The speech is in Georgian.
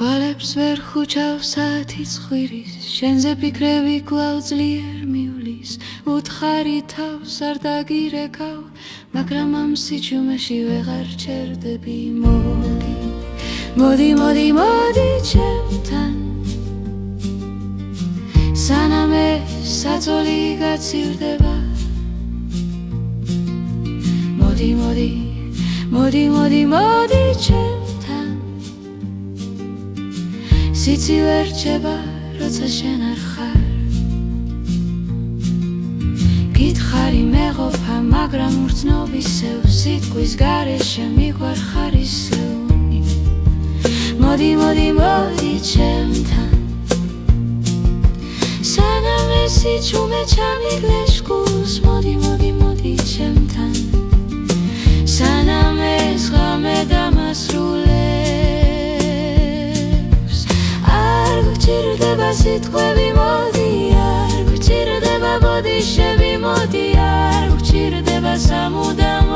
თვალებს ვერ ხუჩავს საათი ცხვირის, შენზე ფიქრები კვლავ ძლიერ მივლის, უთხარი თავს არ დაგირეკავ, მაგრამ ამ სიჩუმეში ვეღარ ჩერდები. მოდი, მოდი, მოდი ჩემთან, სანამ ეს საწოლი გაცივდება. მოდი, მოდი, მოდი, მოდი, მოდი ჩემთან, სიცივე რჩება, როცა შენ არ ხარ. გითხარი მეყოფა, მაგრამ ურცნობისევ, სიტყვის გარეშე მიგვარ ხარ ისევ. მოდი, მოდი, მოდი ჩემთან, სანამ ეს სიჩუმე ჩამიგლეს გულს. მოდი, მოდი, მოდი ჩემთან, სანამ ეს ღამე დამასრულებს. არ გვჭირდება სიტყვები, მოდი, არ გვჭირდება ბოდიშები, მოდი, არ გვჭირდება სამუდამ